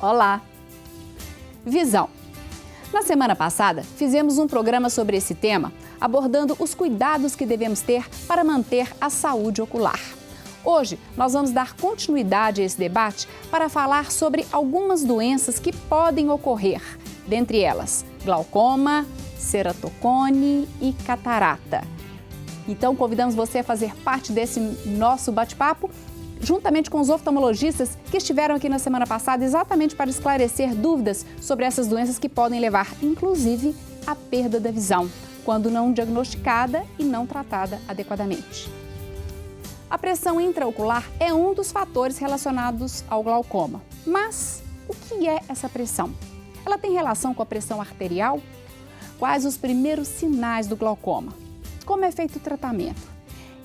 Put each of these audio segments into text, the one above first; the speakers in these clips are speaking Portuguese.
Olá! Visão. Na semana passada, fizemos um programa sobre esse tema, abordando os cuidados que devemos ter para manter a saúde ocular. Hoje, nós vamos dar continuidade a esse debate para falar sobre algumas doenças que podem ocorrer, dentre elas, glaucoma, ceratocone e catarata. Então, convidamos você a fazer parte desse nosso bate-papo, juntamente com os oftalmologistas que estiveram aqui na semana passada exatamente para esclarecer dúvidas sobre essas doenças que podem levar, inclusive, à perda da visão, quando não diagnosticada e não tratada adequadamente. A pressão intraocular é um dos fatores relacionados ao glaucoma. Mas o que é essa pressão? Ela tem relação com a pressão arterial? Quais os primeiros sinais do glaucoma? Como é feito o tratamento?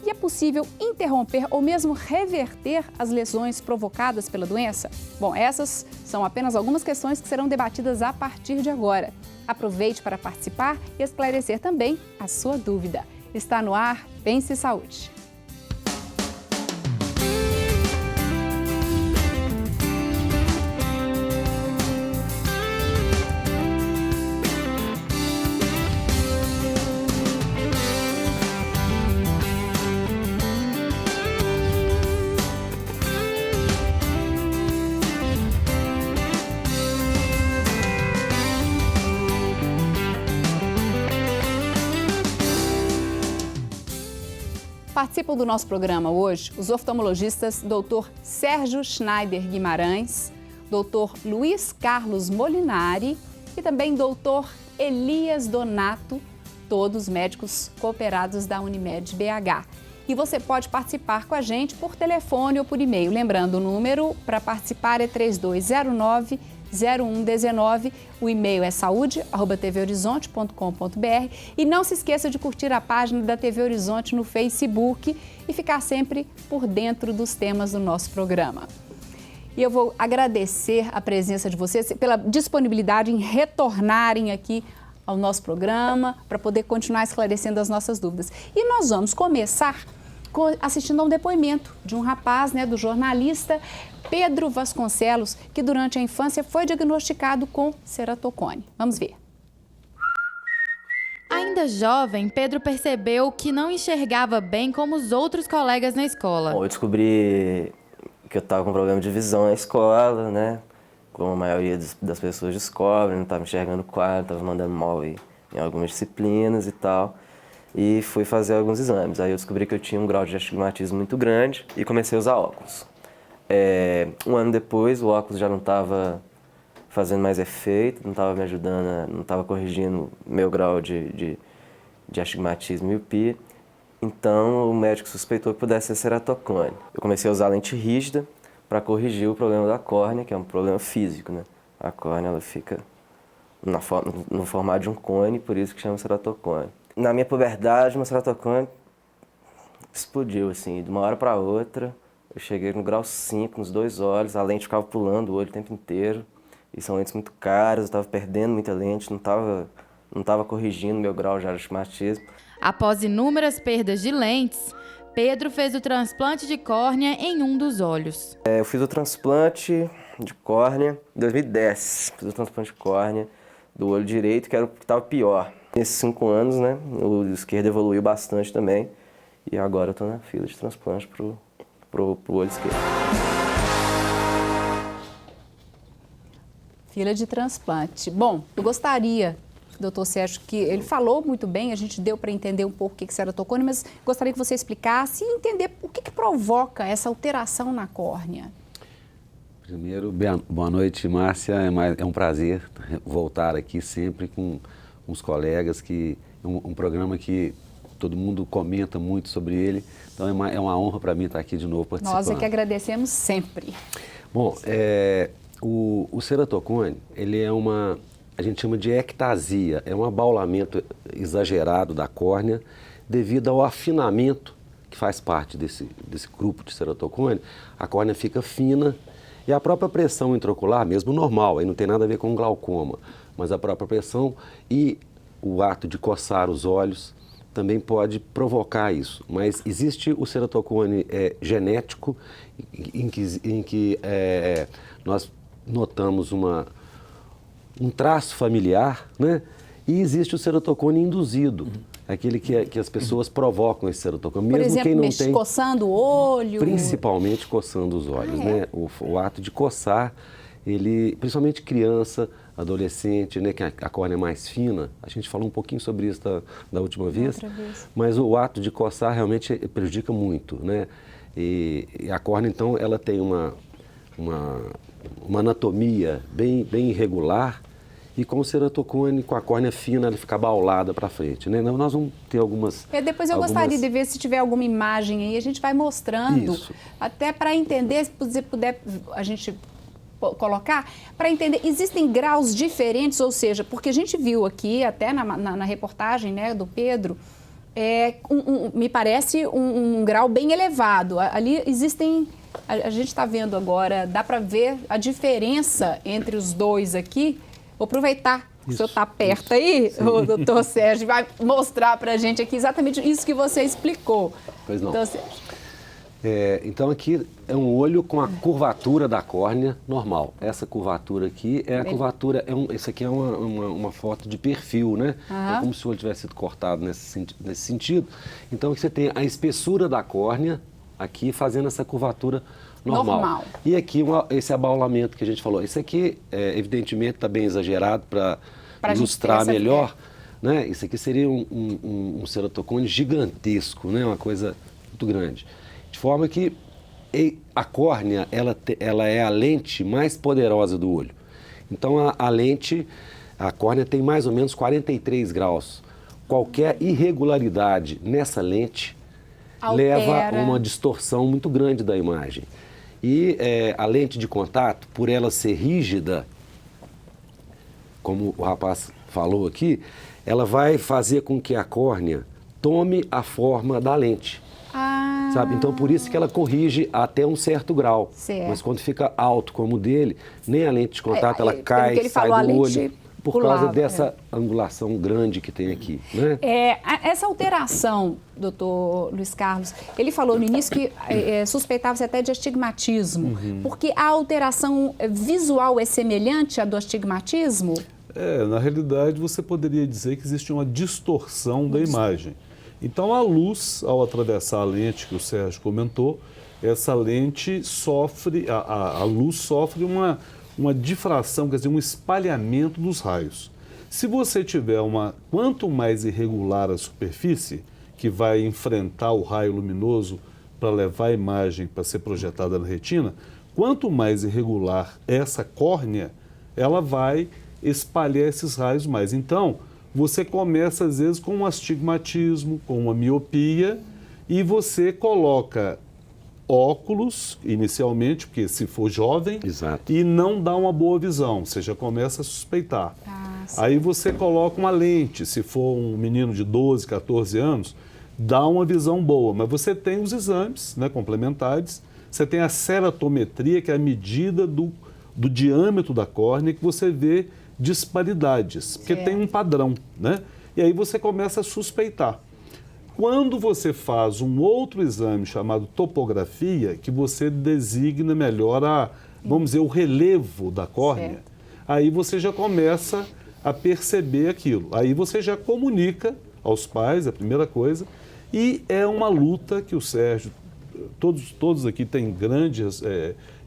E é possível interromper ou mesmo reverter as lesões provocadas pela doença? Bom, essas são apenas algumas questões que serão debatidas a partir de agora. Aproveite para participar e esclarecer também a sua dúvida. Está no ar Pense Saúde. Participam do nosso programa hoje os oftalmologistas Dr. Sérgio Schneider Guimarães, Dr. Luiz Carlos Molinari e também Dr. Elias Donato, todos médicos cooperados da Unimed BH. E você pode participar com a gente por telefone ou por e-mail. Lembrando, o número para participar é 3209-0119, o e-mail é saude@tvhorizonte.com.br e não se esqueça de curtir a página da TV Horizonte no Facebook e ficar sempre por dentro dos temas do nosso programa. E eu vou agradecer a presença de vocês pela disponibilidade em retornarem aqui ao nosso programa para poder continuar esclarecendo as nossas dúvidas. E nós vamos começar assistindo a um depoimento de um rapaz, do jornalista Pedro Vasconcelos, que durante a infância foi diagnosticado com ceratocone. Vamos ver. Ainda jovem, Pedro percebeu que não enxergava bem como os outros colegas na escola. Bom, eu descobri que eu estava com problema de visão na escola, como a maioria das pessoas descobrem, não estava enxergando quadro, estava mandando mal em algumas disciplinas e tal. E fui fazer alguns exames. Aí eu descobri que eu tinha um grau de astigmatismo muito grande e comecei a usar óculos. Um ano depois, o óculos já não estava fazendo mais efeito, não estava me ajudando, não estava corrigindo meu grau de astigmatismo e miopia. Então, o médico suspeitou que pudesse ser ceratocone. Eu comecei a usar lente rígida para corrigir o problema da córnea, que é um problema físico, A córnea, ela fica no formato de um cone, por isso que chama ceratocone. Na minha puberdade, meu ceratocone explodiu, assim, de uma hora para outra. Eu cheguei no grau 5, nos 2 olhos, a lente ficava pulando o olho o tempo inteiro. E são lentes muito caras, eu estava perdendo muita lente, não estava corrigindo meu grau de astigmatismo. Após inúmeras perdas de lentes, Pedro fez o transplante de córnea em um dos olhos. Eu fiz o transplante de córnea em 2010. Fiz o transplante de córnea do olho direito, que era o que estava pior. Nesses 5 anos, o esquerdo evoluiu bastante também. E agora eu estou na fila de transplante pro olho esquerdo. Fila de transplante. Bom, eu gostaria, doutor Sérgio, que ele falou muito bem, a gente deu para entender um pouco o que é ceratocone, mas gostaria que você explicasse e entender o que provoca essa alteração na córnea. Primeiro, boa noite, Márcia. É um prazer voltar aqui sempre com os colegas, que é um programa que todo mundo comenta muito sobre ele. Então é uma honra para mim estar aqui de novo participando. Nós é que agradecemos sempre. Bom, o ceratocone, ele é a gente chama de ectasia, é um abaulamento exagerado da córnea devido ao afinamento que faz parte desse grupo de ceratocone. A córnea fica fina e a própria pressão intraocular, mesmo normal, aí não tem nada a ver com glaucoma, mas a própria pressão e o ato de coçar os olhos também pode provocar isso. Mas existe o ceratocone genético, em que nós notamos um traço familiar, né? E existe o ceratocone induzido, aquele que as pessoas provocam esse ceratocone. Por Mesmo exemplo, quem não tem, coçando o olho. principalmente coçando os olhos, né? O ato de coçar, ele, principalmente criança, adolescente, né, que a córnea é mais fina, a gente falou um pouquinho sobre isso da última vez, mas o ato de coçar realmente prejudica muito, né? E a córnea, então, ela tem uma anatomia bem irregular, e com o ceratocone, com a córnea fina, ela fica abaulada para frente, né? Nós vamos ter algumas... Depois eu gostaria de ver se tiver alguma imagem aí, a gente vai mostrando, Isso. até para entender, se puder a gente colocar, para entender, existem graus diferentes, ou seja, porque a gente viu aqui, até na reportagem, né, do Pedro, me parece um grau bem elevado. Ali existem, a gente está vendo agora, dá para ver a diferença entre os dois aqui. Vou aproveitar que o senhor está perto aí, o doutor Sérgio, vai mostrar para a gente aqui exatamente isso que você explicou. Pois não. Doutor Sérgio. Então aqui é um olho com a curvatura da córnea normal. Essa curvatura aqui é a curvatura, isso aqui é uma foto de perfil, né? É como se o olho tivesse sido cortado nesse sentido. Então aqui você tem a espessura da córnea aqui fazendo essa curvatura normal. E aqui esse abaulamento que a gente falou. Isso aqui, evidentemente, está bem exagerado para ilustrar melhor. Né? Isso aqui seria um ceratocone gigantesco, né? Uma coisa muito grande. De forma que a córnea ela é a lente mais poderosa do olho. Então, a córnea tem mais ou menos 43 graus. Qualquer irregularidade nessa lente leva a uma distorção muito grande da imagem. E a lente de contato, por ela ser rígida, como o rapaz falou aqui, ela vai fazer com que a córnea tome a forma da lente. Sabe? Então, por isso que ela corrige até um certo grau. Certo. Mas quando fica alto como o dele, nem a lente de contato, ela cai, ele sai falou, do olho, por pulava, causa dessa angulação grande que tem aqui. Né? Essa alteração, doutor Luiz Carlos, ele falou no início que suspeitava-se até de astigmatismo, porque a alteração visual é semelhante à do astigmatismo? Na realidade, você poderia dizer que existe uma distorção da imagem. Então, a luz, ao atravessar a lente que o Sérgio comentou, essa lente sofre, a luz sofre uma difração, quer dizer, um espalhamento dos raios. Se você tiver quanto mais irregular a superfície, que vai enfrentar o raio luminoso para levar a imagem para ser projetada na retina, quanto mais irregular essa córnea, ela vai espalhar esses raios mais. Então, você começa, às vezes, com um astigmatismo, com uma miopia, e você coloca óculos, inicialmente, porque se for jovem, Exato. E não dá uma boa visão, você já começa a suspeitar. Aí você coloca uma lente, se for um menino de 12, 14 anos, dá uma visão boa, mas você tem os exames, né, complementares, você tem a ceratometria, que é a medida do diâmetro da córnea, que você vê disparidades, porque tem um padrão, né? E aí você começa a suspeitar. Quando você faz um outro exame chamado topografia, que você designa melhor vamos dizer, o relevo da córnea, aí você já começa a perceber aquilo. Aí você já comunica aos pais, a primeira coisa, e é uma luta que o Sérgio, todos aqui têm grande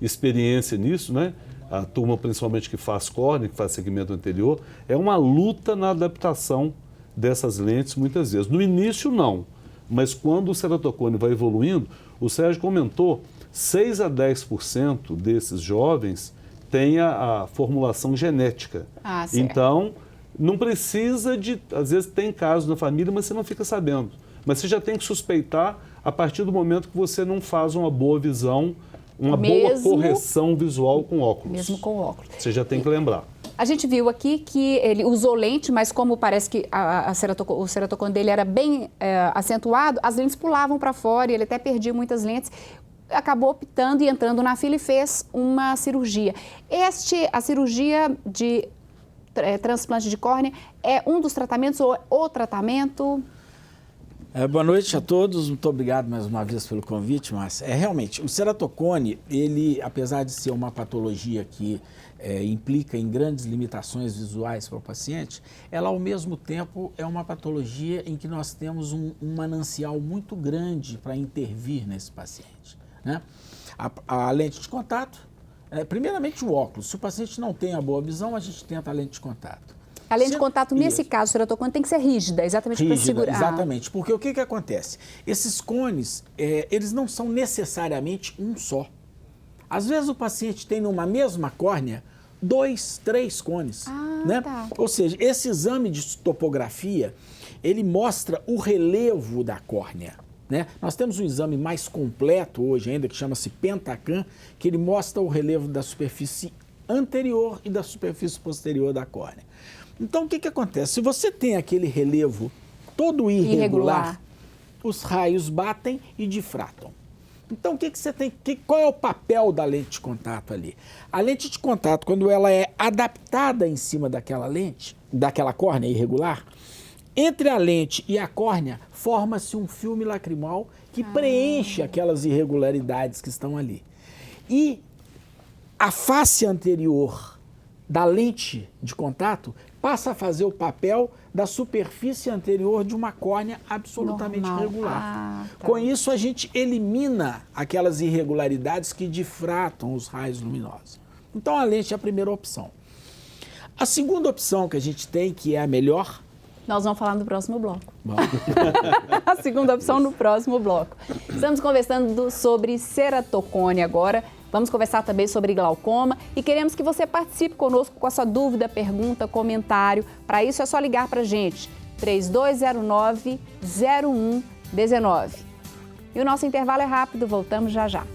experiência nisso, né? A turma principalmente que faz córnea, que faz segmento anterior, é uma luta na adaptação dessas lentes muitas vezes. No início não, mas quando o ceratocone vai evoluindo, o Sérgio comentou, 6 a 10% desses jovens têm a formulação genética. Então, não precisa às vezes tem casos na família, mas você não fica sabendo. Mas você já tem que suspeitar a partir do momento que você não faz uma boa visão, uma boa correção visual com óculos. Mesmo com óculos. Você já tem que lembrar. A gente viu aqui que ele usou lente, mas como parece que o ceratocone dele era bem acentuado, as lentes pulavam para fora e ele até perdia muitas lentes. Acabou optando e entrando na fila e fez uma cirurgia. A cirurgia de transplante de córnea é um dos tratamentos ou o tratamento? Boa noite a todos, muito obrigado mais uma vez pelo convite, mas realmente, o ceratocone, ele, apesar de ser uma patologia que implica em grandes limitações visuais para o paciente, ela ao mesmo tempo é uma patologia em que nós temos um manancial muito grande para intervir nesse paciente, né? A lente de contato, primeiramente o óculos, se o paciente não tem a boa visão, a gente tenta a lente de contato. A lente de contato, nesse caso, ceratocone, tem que ser rígida, exatamente para segurar. Exatamente, porque o que acontece? Esses cones, eles não são necessariamente um só. Às vezes o paciente tem numa mesma córnea 2, 3 cones, né? Tá. Ou seja, esse exame de topografia, ele mostra o relevo da córnea, né? Nós temos um exame mais completo hoje ainda, que chama-se Pentacam, que ele mostra o relevo da superfície anterior e da superfície posterior da córnea. Então, o que acontece? Se você tem aquele relevo todo irregular, os raios batem e difratam. Então, o que você tem? Qual é o papel da lente de contato ali? A lente de contato, quando ela é adaptada em cima daquela lente, daquela córnea irregular, entre a lente e a córnea, forma-se um filme lacrimal que preenche aquelas irregularidades que estão ali. E a face anterior da lente de contato passa a fazer o papel da superfície anterior de uma córnea absolutamente regular. Tá. Com isso, a gente elimina aquelas irregularidades que difratam os raios luminosos. Então, a lente é a primeira opção. A segunda opção que a gente tem, que é a melhor... Nós vamos falar no próximo bloco. Bom. A segunda opção no próximo bloco. Estamos conversando sobre ceratocone agora. Vamos conversar também sobre glaucoma e queremos que você participe conosco com a sua dúvida, pergunta, comentário. Para isso é só ligar para a gente, 3209-0119. E o nosso intervalo é rápido, voltamos já já.